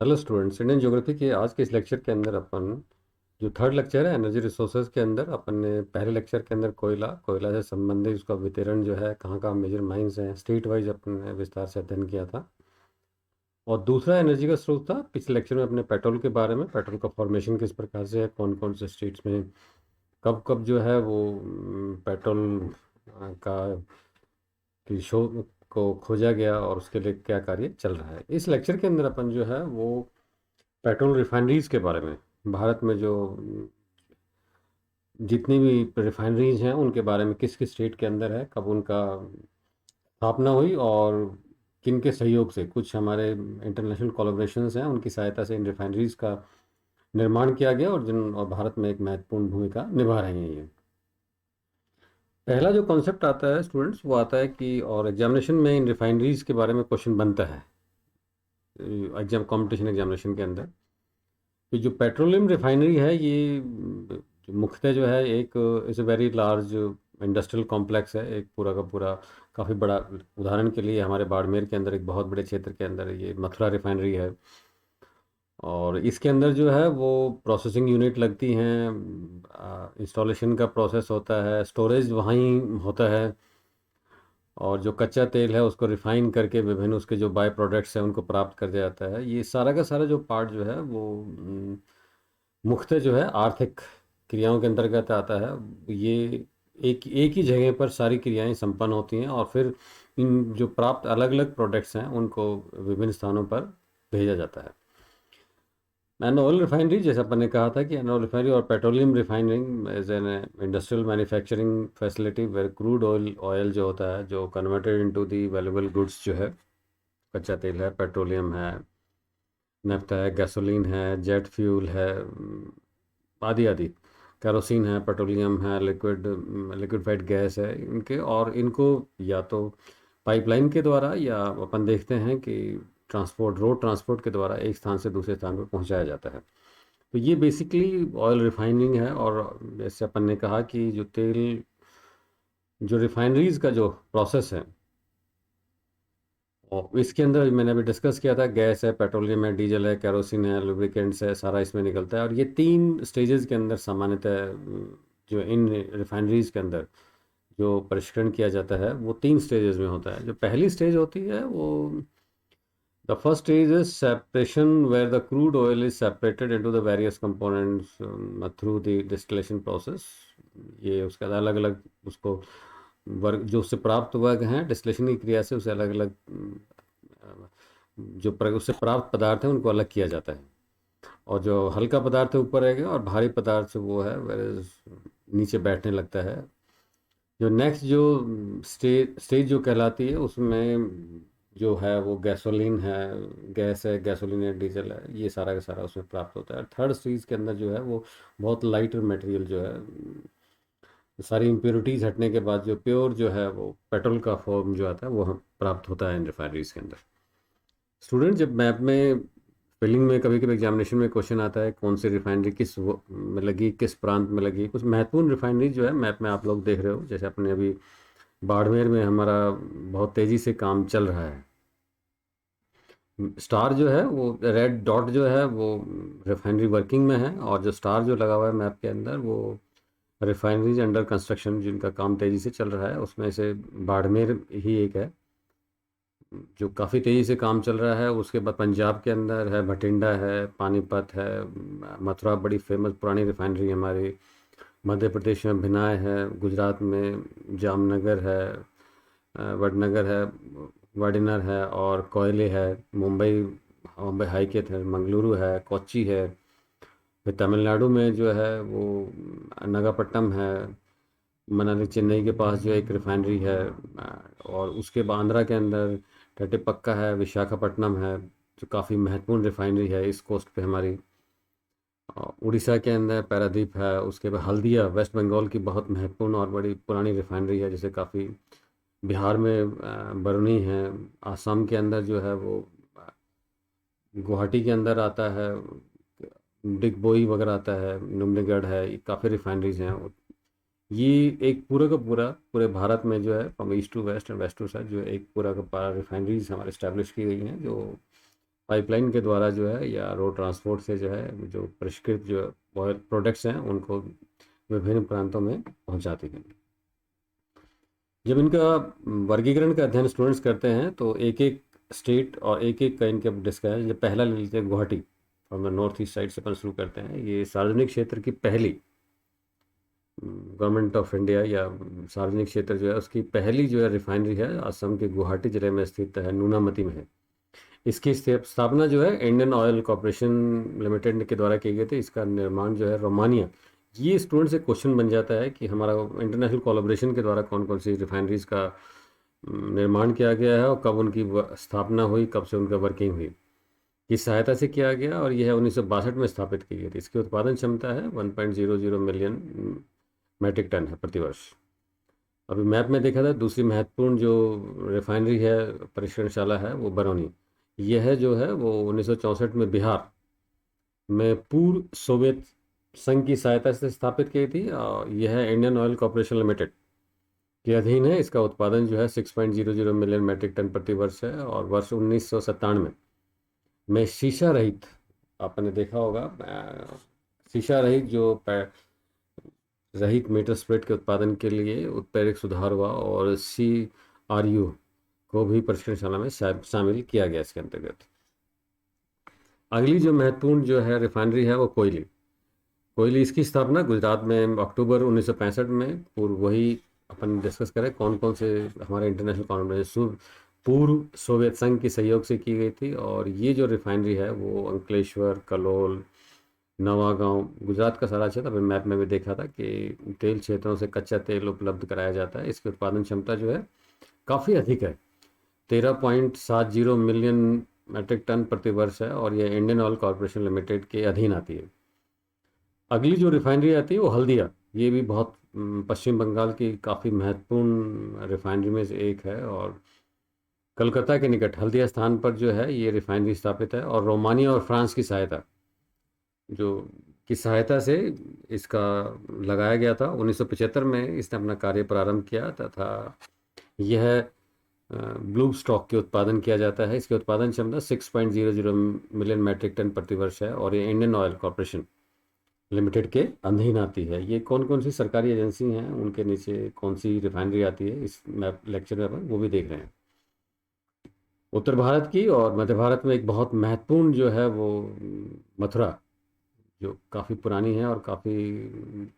Hello students, Indian geography के आज के इस लेक्चर के अंदर अपन जो थर्ड लेक्चर है एनर्जी रिसोर्सेज के अंदर अपन ने पहले लेक्चर के अंदर कोयला कोयला से संबंधित उसका वितरण जो है कहाँ कहाँ मेजर माइंस हैं स्टेट वाइज अपन ने विस्तार से अध्ययन किया था। और दूसरा एनर्जी का स्रोत था पिछले लेक्चर में अपने पेट्रोल के बारे में, पेट्रोल का फॉर्मेशन किस प्रकार से है, कौन कौन से स्टेट्स में कब कब जो है वो पेट्रोल का की शो को खोजा गया और उसके लिए क्या कार्य चल रहा है। इस लेक्चर के अंदर अपन जो है वो पेट्रोल रिफाइनरीज के बारे में, भारत में जो जितनी भी रिफाइनरीज हैं उनके बारे में, किस किस स्टेट के अंदर है, कब उनका स्थापना हुई और किन के सहयोग से, कुछ हमारे इंटरनेशनल कोलैबोरेशंस हैं उनकी सहायता से इन रिफाइनरीज का निर्माण किया गया और भारत में एक महत्वपूर्ण भूमिका निभा रही हैं ये। पहला जो कॉन्सेप्ट आता है स्टूडेंट्स वो आता है कि और एग्जामिनेशन में इन रिफाइनरीज के बारे में क्वेश्चन बनता है कंपटीशन एग्जामिनेशन के अंदर कि जो पेट्रोलियम रिफाइनरी है ये मुख्यतः जो है एक is a very large industrial complex है, एक पूरा का पूरा काफ़ी बड़ा। उदाहरण के लिए हमारे बाड़मेर के अंदर एक बहुत बड़े क्षेत्र के अंदर ये मथुरा रिफाइनरी है और इसके अंदर जो है वो प्रोसेसिंग यूनिट लगती हैं, इंस्टॉलेशन का प्रोसेस होता है, स्टोरेज वहीं होता है और जो कच्चा तेल है उसको रिफाइन करके विभिन्न उसके जो बाय प्रोडक्ट्स हैं उनको प्राप्त कर दिया जाता है। ये सारा का सारा जो पार्ट जो है वो मुख्यतः जो है आर्थिक क्रियाओं के अंतर्गत आता है। ये एक एक ही जगह पर सारी क्रियाएं संपन्न होती हैं और फिर इन जो प्राप्त अलग अलग प्रोडक्ट्स हैं उनको विभिन्न स्थानों पर भेजा जाता है। एन ऑयल रिफाइनरी, जैसे अपन ने कहा था कि एन ऑयल रिफाइनरी और petroleum refining as an industrial manufacturing facility where crude oil oil जो होता है जो converted into the valuable goods जो है, कच्चा तेल है, पेट्रोलियम है, नेफ्था है, गैसोलीन है, जेट फ्यूल है, आदि आदि, केरोसिन है, पेट्रोलियम है, लिक्विफाइड गैस है, इनके और इनको या तो पाइपलाइन के द्वारा या अपन देखते हैं कि ट्रांसपोर्ट, रोड ट्रांसपोर्ट के द्वारा एक स्थान से दूसरे स्थान पर पहुंचाया जाता है। तो ये बेसिकली ऑयल रिफाइनिंग है। और जैसे अपन ने कहा कि जो तेल, जो रिफाइनरीज का जो प्रोसेस है और इसके अंदर मैंने अभी डिस्कस किया था, गैस है, पेट्रोलियम है, डीजल है, केरोसिन है, लुब्रिकेंट्स है, सारा इसमें निकलता है। और ये तीन स्टेजेस के अंदर सामान्यतः जो इन रिफाइनरीज के अंदर जो परिष्करण किया जाता है वो तीन स्टेजेस में होता है। जो पहली स्टेज होती है वो the first stage is separation where the crude oil is separated into the various components through the distillation process. ये उसके अलग अलग उसको वर्ग जो उससे प्राप्त वर्ग हैं डिस्टिलेशन की क्रिया से, उसे अलग अलग उससे प्राप्त पदार्थ हैं उनको अलग किया जाता है। और जो हल्का पदार्थ है ऊपर रहेगा और भारी पदार्थ से वो है वेर नीचे बैठने लगता है। जो नेक्स्ट जो स्टेज जो कहलाती है उसमें जो है वो गैसोलीन है, गैस है, गैसोलीन है, डीजल है, ये सारा का सारा उसमें प्राप्त होता है। थर्ड स्टेज के अंदर जो है वो बहुत लाइटर मटेरियल जो है, सारी इम्प्योरिटीज हटने के बाद जो प्योर जो है वो पेट्रोल का फॉर्म जो आता है वो प्राप्त होता है इन रिफाइनरीज के अंदर। स्टूडेंट, जब मैप में फिलिंग में कभी कभी एग्जामिनेशन में क्वेश्चन आता है कौन सी रिफाइनरी किस में लगी, किस प्रांत में लगी, कुछ महत्वपूर्ण रिफाइनरी जो है मैप में आप लोग देख रहे हो, जैसे अपने अभी बाड़मेर में हमारा बहुत तेज़ी से काम चल रहा है। स्टार जो है वो रेड डॉट जो है वो रिफाइनरी वर्किंग में है और जो स्टार जो लगा हुआ है मैप के अंदर वो रिफाइनरीज अंडर कंस्ट्रक्शन जिनका काम तेज़ी से चल रहा है। उसमें से बाड़मेर ही एक है जो काफ़ी तेज़ी से काम चल रहा है। उसके बाद पंजाब के अंदर है, भटिंडा है, पानीपत है, मथुरा बड़ी फेमस पुरानी रिफाइनरी हमारी, मध्य प्रदेश में भिनाय है, गुजरात में जामनगर है, वडनगर है, वाडिनर है और कोयले है, मुंबई बॉम्बे हाईकेट है, मंगलुरु है, कोच्चि है। फिर तमिलनाडु में जो है वो नागापट्टनम है, मनाली चेन्नई के पास जो एक रिफाइनरी है, और उसके बाद आंध्रा के अंदर टट्टीपक्का है, विशाखापट्टनम है जो काफ़ी महत्वपूर्ण रिफाइनरी है इस कोस्ट पे हमारी। उड़ीसा के अंदर पारादीप है, उसके बाद हल्दिया वेस्ट बंगाल की बहुत महत्वपूर्ण और बड़ी पुरानी रिफाइनरी है जैसे काफ़ी। बिहार में बरौनी है, आसाम के अंदर जो है वो गुवाहाटी के अंदर आता है, डिगबोई वगैरह आता है, नुमलीगढ़ है, ये काफ़ी रिफाइनरीज हैं। ये एक पूरा का पूरा पूरे भारत में जो है from east to west and west to side जो एक पूरा का पूरा रिफाइनरीज हमारे इस्टेब्लिश की गई हैं जो पाइपलाइन के द्वारा जो है या रोड ट्रांसपोर्ट से जो है जो परिष्कृत जो ऑयल प्रोडक्ट्स हैं उनको विभिन्न प्रांतों में पहुंचाती है। जब इनका वर्गीकरण का अध्ययन स्टूडेंट्स करते हैं तो एक एक स्टेट और एक एक का इनका डिस्कस है। जब पहला ले लीजिए गुवाहाटी, और नॉर्थ ईस्ट साइड से अपन शुरू करते हैं। ये सार्वजनिक क्षेत्र की पहली, गवर्नमेंट ऑफ इंडिया या सार्वजनिक क्षेत्र जो है उसकी पहली जो है रिफाइनरी है असम के गुवाहाटी जिले में स्थित है, नूनामती में है। इसकी स्थापना जो है इंडियन ऑयल कॉरपोरेशन लिमिटेड के द्वारा की गई थी। इसका निर्माण जो है रोमानिया। ये स्टूडेंट से क्वेश्चन बन जाता है कि हमारा इंटरनेशनल कोलैबोरेशन के द्वारा कौन कौन सी रिफाइनरीज का निर्माण किया गया है और कब उनकी स्थापना हुई, कब से उनका वर्किंग हुई, किस सहायता से किया गया, और यह 1962 में स्थापित की गई थी। इसकी उत्पादन क्षमता है 1.00 मिलियन मैट्रिक टन है प्रतिवर्ष। अभी मैप में देखा था दूसरी महत्वपूर्ण जो रिफाइनरी है, परिष्करणशाला है, वो बरौनी। यह जो है वो 1964 में बिहार में पूर्व सोवियत संघ की सहायता से स्थापित की थी। और यह इंडियन ऑयल कॉरपोरेशन लिमिटेड के अधीन है। इसका उत्पादन जो है 6.00 मिलियन मैट्रिक टन प्रति वर्ष है। और वर्ष 1997 में शीशा रहित, आपने देखा होगा शीशा रहित जो रहित मीटर स्प्रेड के उत्पादन के लिए उत्प्रेरक सुधार हुआ और CRU को भी परिष्करणशाला में शामिल किया गया इसके अंतर्गत। अगली जो महत्वपूर्ण जो है रिफाइनरी है वो कोयली। इसकी स्थापना गुजरात में अक्टूबर 1965 में। पूर्व वही अपन डिस्कस करें कौन कौन से हमारे इंटरनेशनल कॉन्फ्रेंस पूर्व सोवियत संघ के सहयोग से की गई थी। और ये जो रिफाइनरी है वो अंकलेश्वर, कलोल, नवागांव, गुजरात का सारा क्षेत्र। अभी मैप में भी देखा था कि तेल क्षेत्रों से कच्चा तेल उपलब्ध कराया जाता है। इसकी उत्पादन क्षमता जो है काफ़ी अधिक है, 13.70 मिलियन मैट्रिक टन प्रति वर्ष है। और यह इंडियन ऑयल कॉरपोरेशन लिमिटेड के अधीन आती है। अगली जो रिफाइनरी आती है वो हल्दिया। ये भी बहुत पश्चिम बंगाल की काफ़ी महत्वपूर्ण रिफाइनरी में से एक है। और कलकत्ता के निकट हल्दिया स्थान पर जो है ये रिफाइनरी स्थापित है। और रोमानिया और फ्रांस की सहायता से इसका लगाया गया था। 1975 में इसने अपना कार्य प्रारंभ किया तथा यह ब्लू स्टॉक के उत्पादन किया जाता है। इसकी उत्पादन क्षमता 6.00 मिलियन मैट्रिक टन प्रति वर्ष है। और ये इंडियन ऑयल कॉरपोरेशन लिमिटेड के अधीन आती है। ये कौन कौन सी सरकारी एजेंसी हैं, उनके नीचे कौन सी रिफाइनरी आती है, इस मैप लेक्चर में अपन वो भी देख रहे हैं। उत्तर भारत की और मध्य भारत में एक बहुत महत्वपूर्ण जो है वो मथुरा, जो काफ़ी पुरानी है और काफ़ी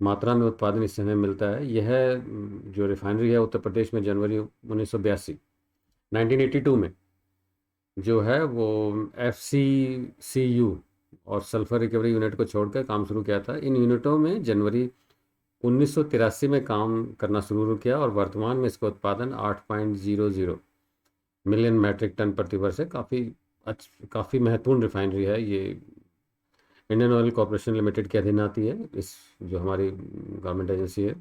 मात्रा में उत्पादन इस समय मिलता है। यह जो रिफाइनरी है उत्तर प्रदेश में जनवरी 1982 1982 में जो है वो FCCU और सल्फर रिकवरी यूनिट को छोड़कर काम शुरू किया था। इन यूनिटों में जनवरी 1983 में काम करना शुरू किया और वर्तमान में इसका उत्पादन 8.00 मिलियन मैट्रिक टन प्रति वर्ष है। काफ़ी महत्वपूर्ण रिफाइनरी है ये। इंडियन ऑयल कॉरपोरेशन लिमिटेड के अधीन आती है, इस जो हमारी गवर्नमेंट एजेंसी है।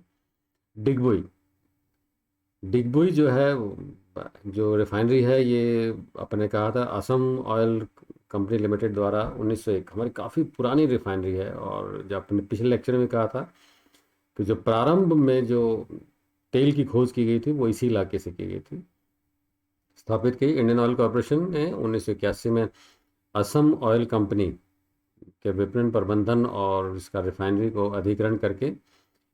डिगबोई जो है जो रिफाइनरी है ये अपने कहा था असम ऑयल कंपनी लिमिटेड द्वारा 1901, हमारी काफ़ी पुरानी रिफाइनरी है। और जब अपने पिछले लेक्चर में कहा था कि जो प्रारंभ में जो तेल की खोज की गई थी वो इसी इलाके से की गई थी। स्थापित की इंडियन ऑयल कॉरपोरेशन ने 1981 में असम ऑयल कंपनी के विपणन, प्रबंधन और इसका रिफाइनरी को अधिग्रहण करके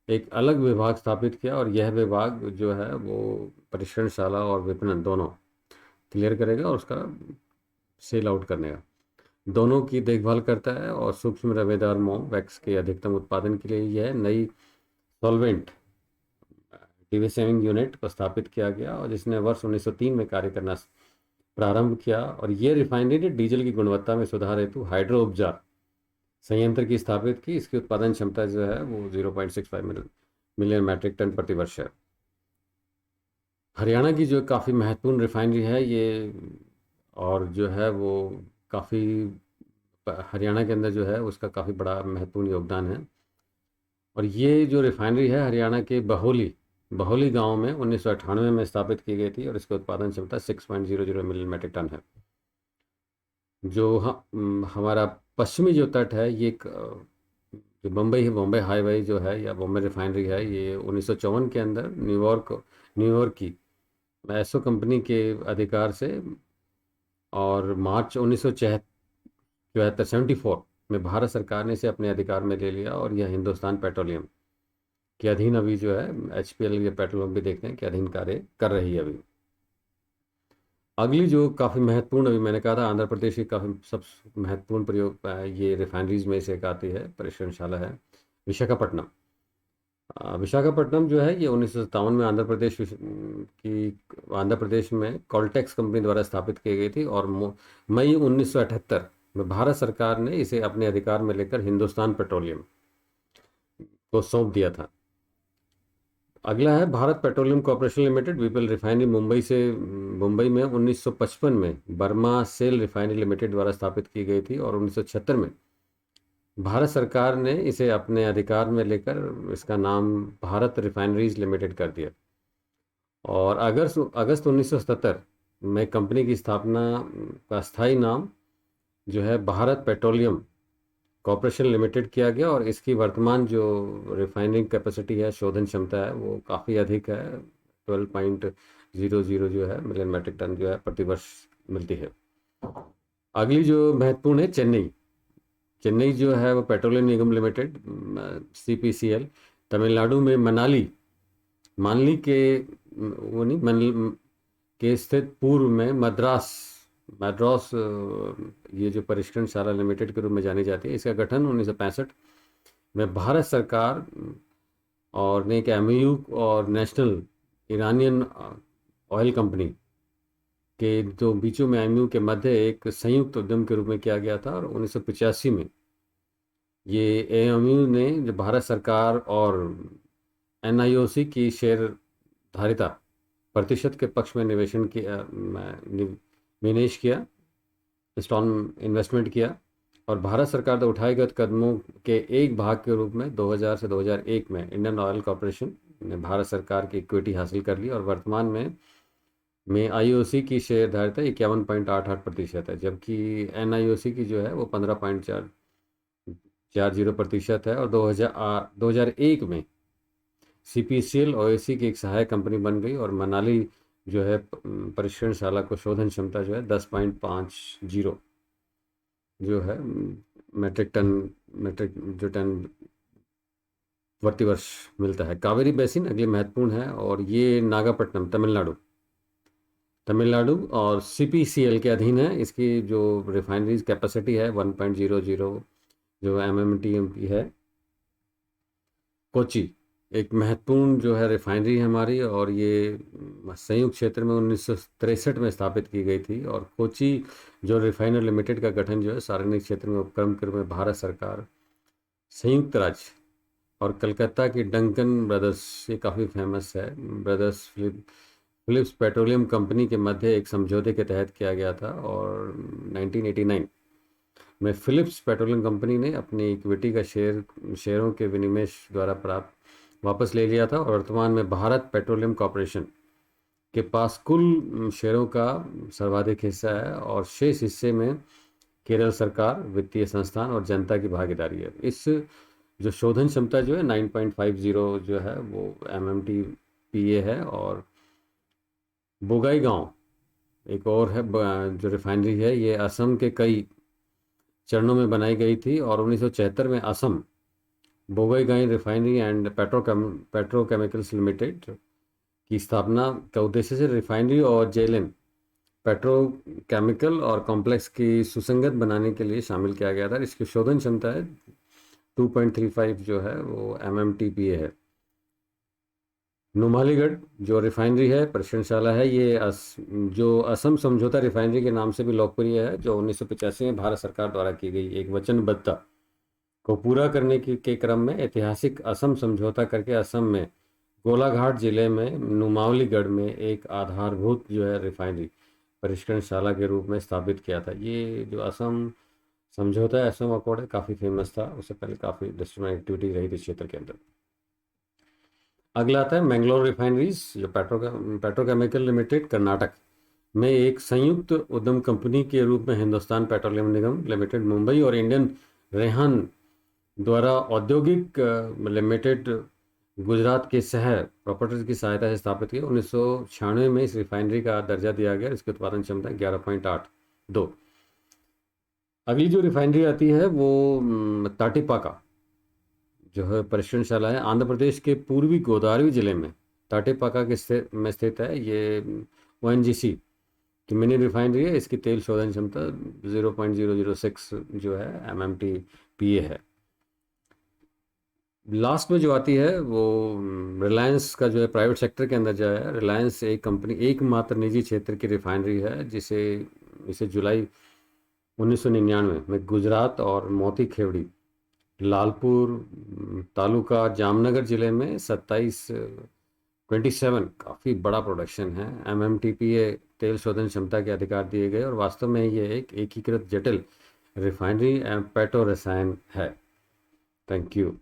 एक अलग विभाग स्थापित किया। और यह विभाग जो है वो परिष्करणशाला और विपणन दोनों क्लियर करेगा और उसका सेल आउट करने का दोनों की देखभाल करता है। और सूक्ष्म रवेदार मोम वैक्स के अधिकतम उत्पादन के लिए यह नई सॉल्वेंट डिवेसेविंग यूनिट को स्थापित किया गया और जिसने वर्ष 1903 में कार्य करना प्रारंभ किया। और ये रिफाइनरी ने डीजल की गुणवत्ता में सुधार हेतु हाइड्रो उपचार संयंत्र की स्थापित की। इसकी उत्पादन क्षमता जो है वो 0.65 मिलियन मैट्रिक टन प्रति वर्ष है। हरियाणा की जो काफ़ी महत्वपूर्ण रिफाइनरी है ये, और जो है वो काफ़ी हरियाणा के अंदर जो है उसका काफ़ी बड़ा महत्वपूर्ण योगदान है। और ये जो रिफाइनरी है हरियाणा के बहोली गांव में 1998 में स्थापित की गई थी और इसका उत्पादन क्षमता 6.00 मिलियन मैट्रिक टन है। जो हमारा पश्चिमी जो तट है ये जो बम्बई हाईवे जो है या बॉम्बे रिफाइनरी है, ये 1954 के अंदर न्यूयॉर्क की एसो कंपनी के अधिकार से और मार्च 1974 74 में भारत सरकार ने इसे अपने अधिकार में ले लिया और यह हिंदुस्तान पेट्रोलियम के अधीन अभी जो है HPL या पेट्रोलियम भी देखते हैं कि अधीन कार्य कर रही है अभी। अगली जो काफ़ी महत्वपूर्ण, अभी मैंने कहा था आंध्र प्रदेश की काफ़ी सब महत्वपूर्ण प्रयोग ये रिफाइनरीज में से एक आती है, परिश्रमशाला है विशाखापट्टनम। विशाखापट्टनम जो है ये 1957 में आंध्र प्रदेश में कॉलटेक्स कंपनी द्वारा स्थापित की गई थी और मई 1978 में भारत सरकार ने इसे अपने अधिकार में लेकर हिंदुस्तान पेट्रोलियम को सौंप दिया था। अगला है Bharat petroleum corporation limited BPL refinery Mumbai में 1955 में बर्मा सेल रिफाइनरी लिमिटेड द्वारा स्थापित की गई थी और 1976 में भारत सरकार ने इसे अपने अधिकार में लेकर इसका नाम भारत रिफाइनरीज लिमिटेड कर दिया। और अगस्त 1977 में कंपनी की स्थापना का स्थायी नाम जो है भारत पेट्रोलियम कॉर्पोरेशन लिमिटेड किया गया और इसकी वर्तमान जो रिफाइनिंग कैपेसिटी है, शोधन क्षमता है, वो काफ़ी अधिक है। 12.00 जो है मिलियन मैट्रिक टन जो है प्रतिवर्ष मिलती है। अगली जो महत्वपूर्ण है चेन्नई जो है वो पेट्रोलियम निगम लिमिटेड CPCL तमिलनाडु में मानली के वो नहीं मन के स्थित पूर्व में मद्रास ये जो परिष्करणशाला लिमिटेड के रूप में जानी जाती है। इसका गठन 1965 में भारत सरकार और ने एक MOU और नेशनल ईरानियन ऑयल कंपनी के जो बीचों में MOU के मध्य एक संयुक्त उद्यम के रूप में किया गया था और 1985 में ये MOU ने जो भारत सरकार और NIOC की शेयर धारिता प्रतिशत के पक्ष में निवेश किया, इन्वेस्टमेंट किया और भारत सरकार द्वारा उठाए गए कदमों के एक भाग के रूप में 2000 से 2001 में इंडियन ऑयल कॉर्पोरेशन ने भारत सरकार की इक्विटी हासिल कर ली और वर्तमान में IOC की शेयर धारिता 51.88% है, जबकि NIOC की जो है वो 15.40% है। और 2001 में CPCL OAC की एक सहायक कंपनी बन गई और मनाली जो है परिष्करणशाला को शोधन क्षमता जो है 10.50 जो है मैट्रिक टन प्रतिवर्ष मिलता है। कावेरी बेसिन अगली महत्वपूर्ण है और ये नागापट्टनम तमिलनाडु और CPCL के अधीन है। इसकी जो रिफाइनरीज कैपेसिटी है 1.00 जो MMTMP है। कोची एक महत्वपूर्ण जो है रिफाइनरी है हमारी और ये संयुक्त क्षेत्र में 1963 में स्थापित की गई थी। और कोची जो रिफाइनर लिमिटेड का गठन जो है सार्वजनिक क्षेत्र में उपक्रम के रूप में भारत सरकार, संयुक्त राज्य और कलकत्ता की डंकन ब्रदर्स, ये काफ़ी फेमस है, ब्रदर्स फिलिप्स पेट्रोलियम कंपनी के मध्य एक समझौते के तहत किया गया था। और 1989 में फिलिप्स पेट्रोलियम कंपनी ने अपनी इक्विटी का शेयरों के विनिमय द्वारा वापस ले लिया था और वर्तमान में भारत पेट्रोलियम कॉर्पोरेशन के पास कुल शेयरों का सर्वाधिक हिस्सा है और शेष हिस्से में केरल सरकार, वित्तीय संस्थान और जनता की भागीदारी है। इस जो शोधन क्षमता जो है 9.50 जो है वो MMTPA है। और बोगाईगांव एक और है जो रिफाइनरी है, ये असम के कई चरणों में बनाई गई थी और 1976 में Assam Bongaigaon refinery and petrochemicals limited की स्थापना का उद्देश्य से रिफाइनरी और जेएलएन पेट्रोकेमिकल और कॉम्प्लेक्स की सुसंगत बनाने के लिए शामिल किया गया था। इसकी शोधन क्षमता है 2.35 जो है वो MMTPA है। नुमालीगढ़ जो रिफाइनरी है, परिश्रमशाला है, ये जो असम समझौता रिफाइनरी के नाम से भी लोकप्रिय है, जो 1985 में भारत सरकार द्वारा की गई एक वचनबद्धता को पूरा करने के क्रम में ऐतिहासिक असम समझौता करके असम में गोलाघाट जिले में नुमालीगढ़ में एक आधारभूत जो है रिफाइनरी परिष्करणशाला के रूप में स्थापित किया था। ये जो असम समझौता है, असम अकॉर्ड है, काफ़ी फेमस था। उससे पहले काफ़ी इंडस्ट्रियल एक्टिविटी रही थी क्षेत्र के अंदर। अगला आता है मैंगलोर रिफाइनरीज जो पेट्रोकेमिकल लिमिटेड कर्नाटक में एक संयुक्त उद्यम कंपनी के रूप में हिंदुस्तान पेट्रोलियम निगम लिमिटेड मुंबई और इंडियन रेहान द्वारा औद्योगिक लिमिटेड गुजरात के शहर प्रॉपर्टीज की सहायता से स्थापित किया। 1996 में इस रिफाइनरी का दर्जा दिया गया। इसकी उत्पादन क्षमता 11.8 दो। अगली जो रिफाइनरी आती है वो ताटीपाका जो है परिश्रमशाला है, आंध्र प्रदेश के पूर्वी गोदावरी जिले में ताटीपाका के में स्थित है। ये ओएनजीसी की मिनी रिफाइनरी है। इसकी तेल शोधन क्षमता 0.006 जो है एमएमटी पीए है। लास्ट में जो आती है वो रिलायंस का जो है प्राइवेट सेक्टर के अंदर जो है, रिलायंस एक कंपनी एकमात्र निजी क्षेत्र की रिफाइनरी है जिसे इसे जुलाई 1999 में गुजरात और मोती खेवड़ी लालपुर तालुका जामनगर जिले में 27 काफ़ी बड़ा प्रोडक्शन है एमएमटीपीए तेल शोधन क्षमता के अधिकार दिए गए, और वास्तव में ये एक एकीकृत जटिल रिफाइनरी पेट्रो रसायन है। Thank you.